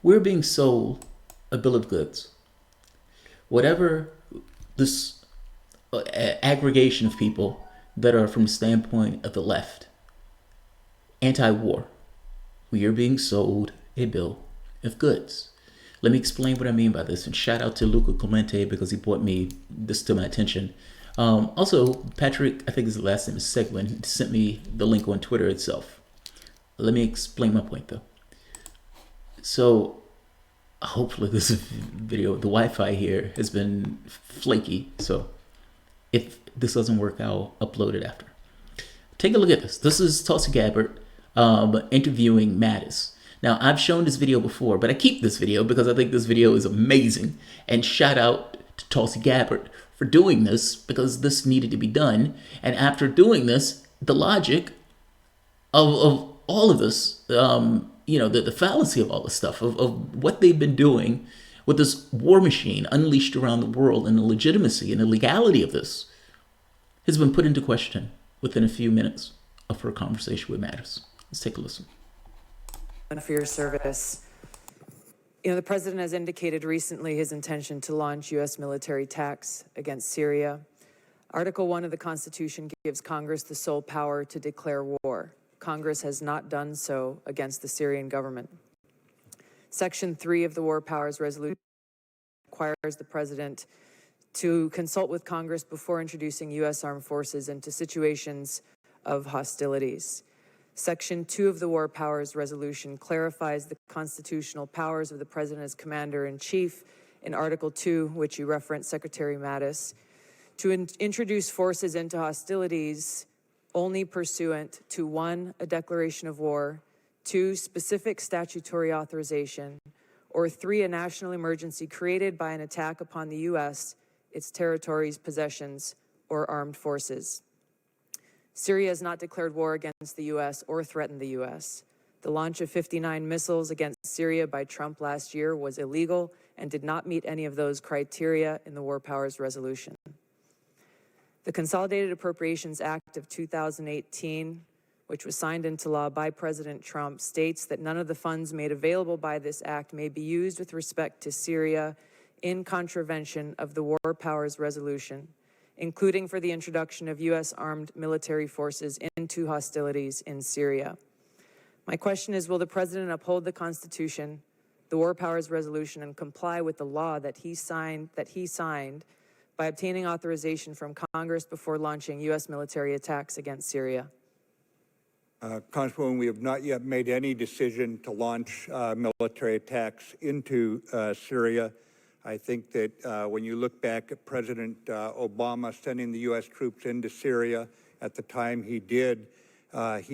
we're being sold a bill of goods. Whatever this aggregation of people that are from the standpoint of the left, anti-war, we are being sold a bill of goods. Let me explain what I mean by this, and shout out to Luca Clemente because he brought this to my attention. Also, Patrick, I think his last name is Seguin, sent me the link on Twitter itself. Let me explain my point though. So, hopefully this video, the Wi-Fi here has been flaky, so if this doesn't work, I'll upload it after. Take a look at this. This is Tulsi Gabbard interviewing Mattis. Now, I've shown this video before, but I keep this video because I think this video is amazing. And shout out to Tulsi Gabbard for doing this because this needed to be done. And after doing this, the logic of all of this, the fallacy of all this stuff, of what they've been doing with this war machine unleashed around the world, and the legitimacy and the legality of this has been put into question within a few minutes of her conversation with Mattis. Let's take a listen. For your service. The president has indicated recently his intention to launch U.S. military attacks against Syria. Article 1 of the Constitution gives Congress the sole power to declare war. Congress has not done so against the Syrian government. Section 3 of the War Powers Resolution requires the president to consult with Congress before introducing U.S. armed forces into situations of hostilities. Section 2 of the War Powers Resolution clarifies the constitutional powers of the President as Commander-in-Chief in Article 2, which you referenced, Secretary Mattis, to introduce forces into hostilities only pursuant to 1, a declaration of war, 2, specific statutory authorization, or 3, a national emergency created by an attack upon the U.S., its territories, possessions, or armed forces. Syria has not declared war against the U.S. or threatened the U.S. The launch of 59 missiles against Syria by Trump last year was illegal and did not meet any of those criteria in the War Powers Resolution. The Consolidated Appropriations Act of 2018, which was signed into law by President Trump, states that none of the funds made available by this act may be used with respect to Syria in contravention of the War Powers Resolution, including for the introduction of U.S. armed military forces into hostilities in Syria. My question is, will the president uphold the Constitution, the War Powers Resolution, and comply with the law that he signed by obtaining authorization from Congress before launching U.S. military attacks against Syria? Congresswoman, we have not yet made any decision to launch military attacks into Syria. I think that when you look back at President Obama sending the U.S. troops into Syria, at the time he did,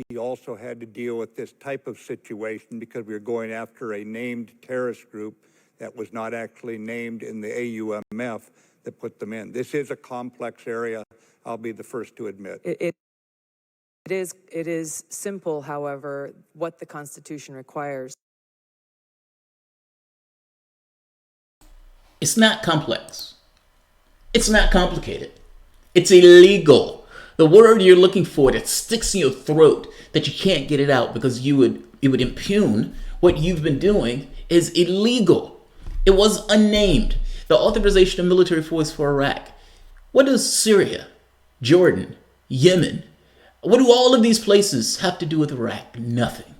he also had to deal with this type of situation because we were going after a named terrorist group that was not actually named in the AUMF that put them in. This is a complex area, I'll be the first to admit. It is simple, however, what the Constitution requires. It's not complex. It's not complicated. It's illegal. The word you're looking for that sticks in your throat that you can't get it out because it would impugn what you've been doing is illegal. It was unnamed. The authorization of military force for Iraq. What does Syria, Jordan, Yemen, what do all of these places have to do with Iraq? Nothing.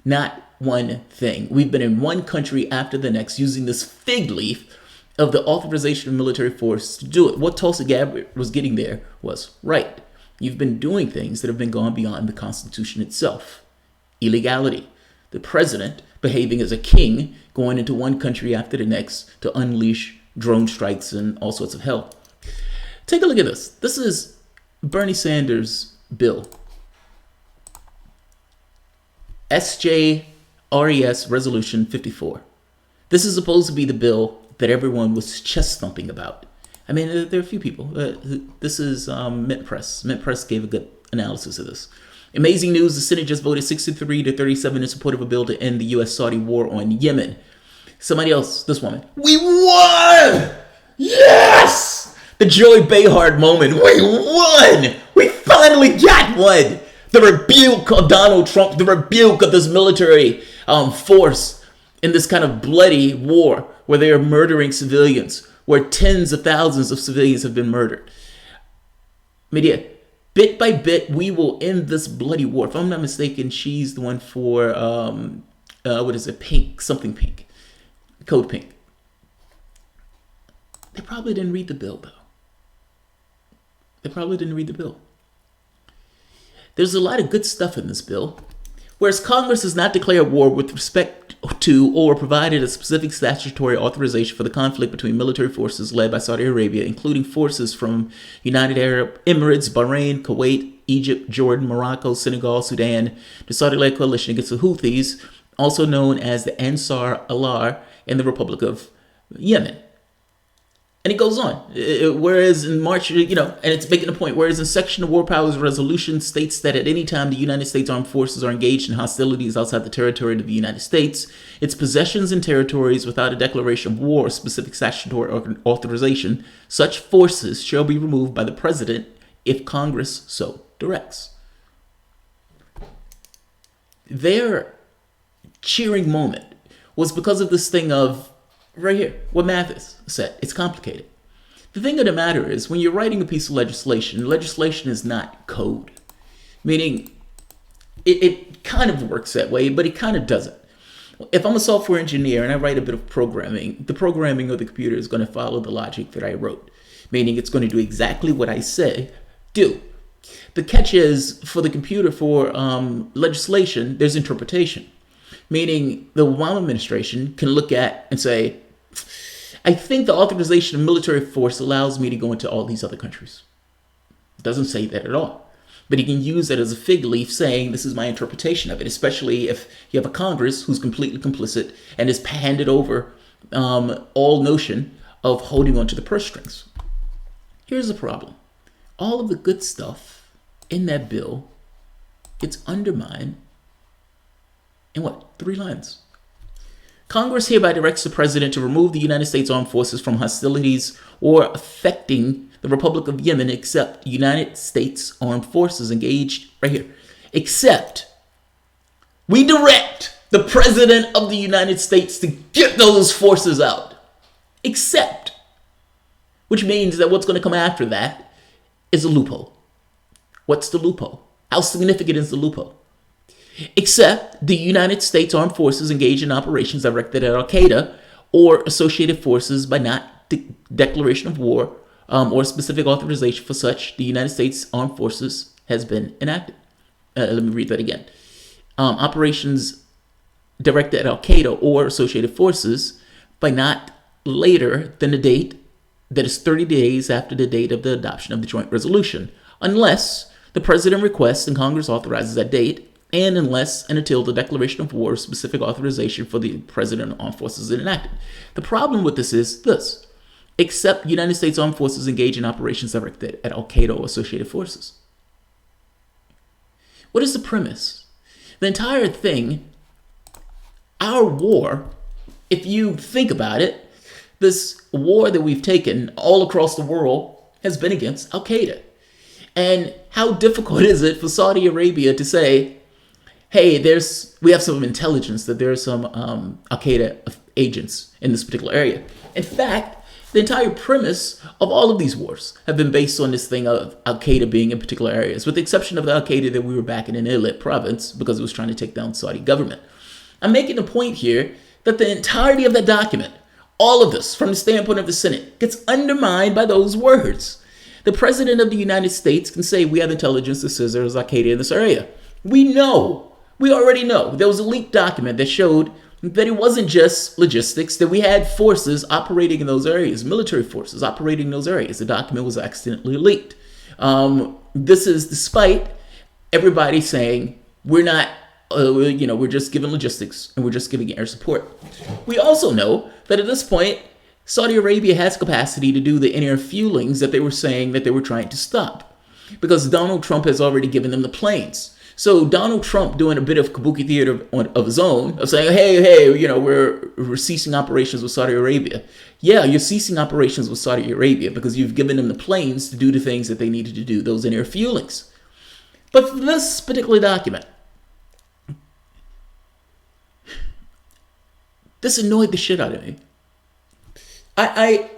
Not one thing. We've been in one country after the next using this fig leaf of the authorization of military force to do it. What Tulsi Gabbard was getting there was, right, you've been doing things that have been gone beyond the Constitution itself. Illegality. The president behaving as a king, going into one country after the next to unleash drone strikes and all sorts of hell. Take a look at this. This is Bernie Sanders' bill. SJRES Resolution 54. This is supposed to be the bill that everyone was chest thumping about. I mean, there are a few people. This is Mint Press. Mint Press gave a good analysis of this. Amazing news, the Senate just voted 63-37 in support of a bill to end the U.S.-Saudi war on Yemen. Somebody else, this woman. We won! Yes! The Joy Behar moment. We won! We finally got one! The rebuke of Donald Trump, the rebuke of this military force in this kind of bloody war where they are murdering civilians, where tens of thousands of civilians have been murdered. Media, bit by bit, we will end this bloody war. If I'm not mistaken, she's the one for, what is it, pink, something pink, code pink. They probably didn't read the bill, though. They probably didn't read the bill. There's a lot of good stuff in this bill. Whereas Congress has not declared war with respect to or provided a specific statutory authorization for the conflict between military forces led by Saudi Arabia, including forces from United Arab Emirates, Bahrain, Kuwait, Egypt, Jordan, Morocco, Senegal, Sudan, the Saudi-led coalition against the Houthis, also known as the Ansar Allah, in the Republic of Yemen. And it goes on. Whereas in March, and it's making a point, whereas in Section of War Powers Resolution states that at any time the United States Armed Forces are engaged in hostilities outside the territory of the United States, its possessions and territories without a declaration of war or specific statutory authorization, such forces shall be removed by the President if Congress so directs. Their cheering moment was because of this thing of, right here, what Mathis said. It's complicated. The thing of the matter is, when you're writing a piece of legislation, legislation is not code. Meaning, it kind of works that way, but it kind of doesn't. If I'm a software engineer and I write a bit of programming, the programming of the computer is going to follow the logic that I wrote. Meaning, it's going to do exactly what I say do. The catch is, for the computer, for legislation, there's interpretation. Meaning, the Obama administration can look at and say, I think the authorization of military force allows me to go into all these other countries. It doesn't say that at all. But he can use that as a fig leaf saying, this is my interpretation of it, especially if you have a Congress who's completely complicit and has handed over all notion of holding on to the purse strings. Here's the problem. All of the good stuff in that bill gets undermined in what? 3 lines. Congress hereby directs the President to remove the United States Armed Forces from hostilities or affecting the Republic of Yemen except United States Armed Forces engaged, right here, except we direct the President of the United States to get those forces out. Except, which means that what's going to come after that is a loophole. What's the loophole? How significant is the loophole? Except the United States Armed Forces engage in operations directed at Al-Qaeda or associated forces by not declaration of war or specific authorization for such, the United States Armed Forces has been enacted. Let me read that again. Operations directed at Al-Qaeda or associated forces by not later than the date that is 30 days after the date of the adoption of the joint resolution, unless the President requests and Congress authorizes that date, and unless and until the declaration of war or specific authorization for the President of Armed Forces is enacted. The problem with this is this: except United States Armed Forces engage in operations directed at Al-Qaeda or associated forces. What is the premise? The entire thing, our war, if you think about it, this war that we've taken all across the world has been against Al-Qaeda. And how difficult is it for Saudi Arabia to say, hey, we have some intelligence that there are some Al-Qaeda agents in this particular area. In fact, the entire premise of all of these wars have been based on this thing of Al-Qaeda being in particular areas, with the exception of the Al-Qaeda that we were backing in Idlib province because it was trying to take down the Saudi government. I'm making a point here that the entirety of that document, all of this, from the standpoint of the Senate, gets undermined by those words. The President of the United States can say, we have intelligence that says there's Al-Qaeda in this area. We already know. There was a leaked document that showed that it wasn't just logistics, that we had forces operating in those areas, military forces operating in those areas. The document was accidentally leaked. This is despite everybody saying we're not, we're just giving logistics and we're just giving air support. We also know that at this point, Saudi Arabia has capacity to do the inner fuelings that they were saying that they were trying to stop, because Donald Trump has already given them the planes. So Donald Trump doing a bit of kabuki theater of his own, of saying, hey, we're ceasing operations with Saudi Arabia. Yeah, you're ceasing operations with Saudi Arabia because you've given them the planes to do the things that they needed to do, those inner fuelings. But for this particular document, This annoyed the shit out of me. I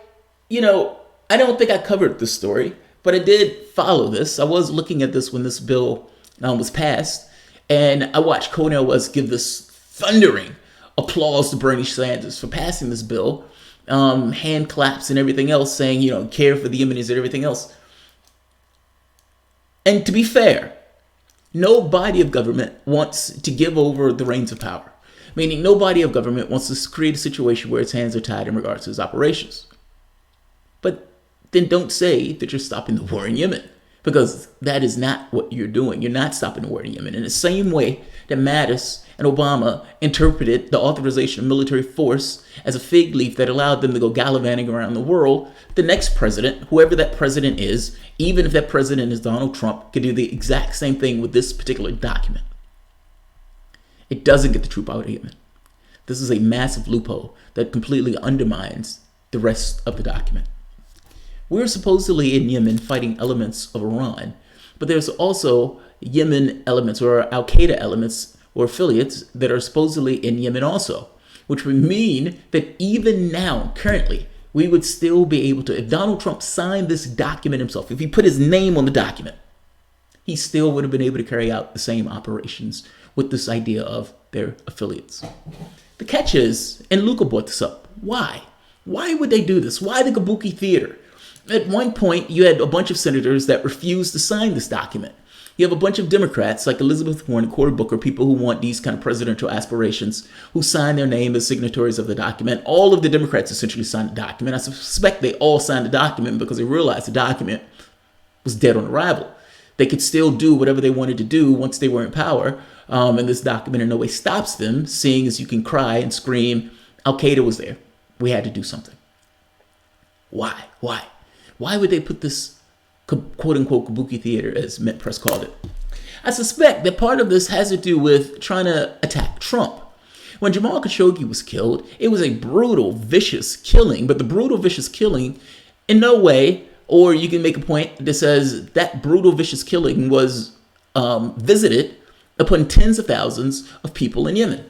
I don't think I covered this story, but I did follow this. I was looking at this when this bill was passed, and I watched Cornel West give this thundering applause to Bernie Sanders for passing this bill, hand claps and everything else, saying, care for the Yemenis and everything else. And to be fair, no body of government wants to give over the reins of power. Meaning no body of government wants to create a situation where its hands are tied in regards to its operations. But then don't say that you're stopping the war in Yemen, because that is not what you're doing. You're not stopping the war in Yemen. In the same way that Mattis and Obama interpreted the authorization of military force as a fig leaf that allowed them to go gallivanting around the world, the next president, whoever that president is, even if that president is Donald Trump, could do the exact same thing with this particular document. It doesn't get the truth out of Yemen. This is a massive loophole that completely undermines the rest of the document. We're supposedly in Yemen fighting elements of Iran, but there's also Yemen elements or Al-Qaeda elements or affiliates that are supposedly in Yemen also, which would mean that even now, currently, we would still be able to, if Donald Trump signed this document himself, if he put his name on the document, he still would have been able to carry out the same operations with this idea of their affiliates. The catch is, and Luca brought this up, why? Why would they do this? Why the Kabuki Theater? At one point, you had a bunch of senators that refused to sign this document. You have a bunch of Democrats like Elizabeth Warren and Cory Booker, people who want these kind of presidential aspirations, who sign their name as signatories of the document. All of the Democrats essentially signed the document. I suspect they all signed the document because they realized the document was dead on arrival. They could still do whatever they wanted to do once they were in power. And this document in no way stops them, seeing as you can cry and scream, Al-Qaeda was there. We had to do something. Why? Why would they put this quote-unquote Kabuki Theater, as Mint Press called it? I suspect that part of this has to do with trying to attack Trump. When Jamal Khashoggi was killed, it was a brutal, vicious killing, but the brutal, vicious killing in no way, or you can make a point that says that brutal, vicious killing was visited upon tens of thousands of people in Yemen.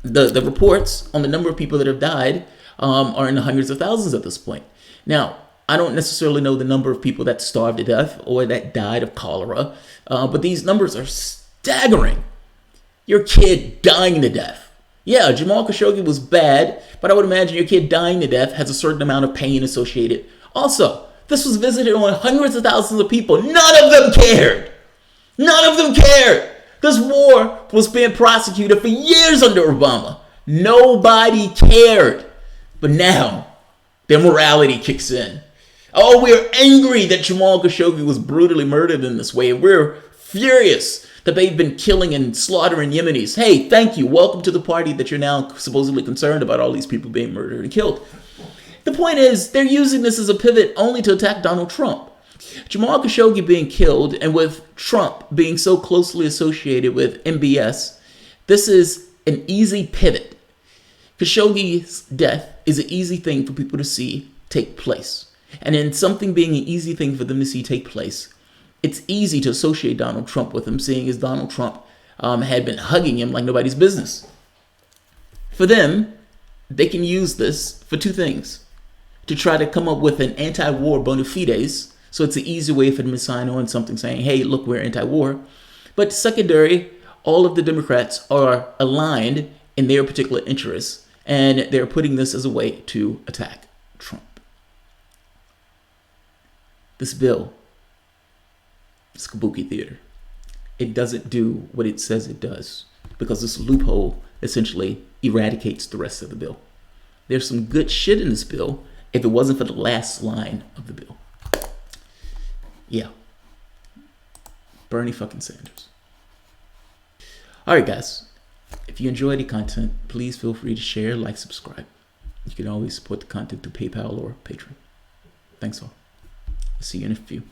The reports on the number of people that have died are in the hundreds of thousands at this point. Now, I don't necessarily know the number of people that starved to death or that died of cholera, but these numbers are staggering. Your kid dying to death. Yeah, Jamal Khashoggi was bad, but I would imagine your kid dying to death has a certain amount of pain associated. Also, this was visited on hundreds of thousands of people. None of them cared. None of them cared. This war was being prosecuted for years under Obama. Nobody cared. But now, their morality kicks in. Oh, we're angry that Jamal Khashoggi was brutally murdered in this way. And we're furious that they've been killing and slaughtering Yemenis. Hey, thank you. Welcome to the party that you're now supposedly concerned about all these people being murdered and killed. The point is, they're using this as a pivot only to attack Donald Trump. Jamal Khashoggi being killed, and with Trump being so closely associated with MBS, this is an easy pivot. Khashoggi's death is an easy thing for people to see take place. And in something being an easy thing for them to see take place, it's easy to associate Donald Trump with him, seeing as Donald Trump had been hugging him like nobody's business. For them, they can use this for two things. To try to come up with an anti-war bona fides, so it's an easy way for them to sign on something saying, hey, look, we're anti-war. But secondary, all of the Democrats are aligned in their particular interests, and they're putting this as a way to attack Trump. This bill is Kabuki Theater. It doesn't do what it says it does, because this loophole essentially eradicates the rest of the bill. There's some good shit in this bill if it wasn't for the last line of the bill. Yeah. Bernie fucking Sanders. All right, guys. If you enjoy the content, please feel free to share, like, subscribe. You can always support the content through PayPal or Patreon. Thanks all. I'll see you in a few.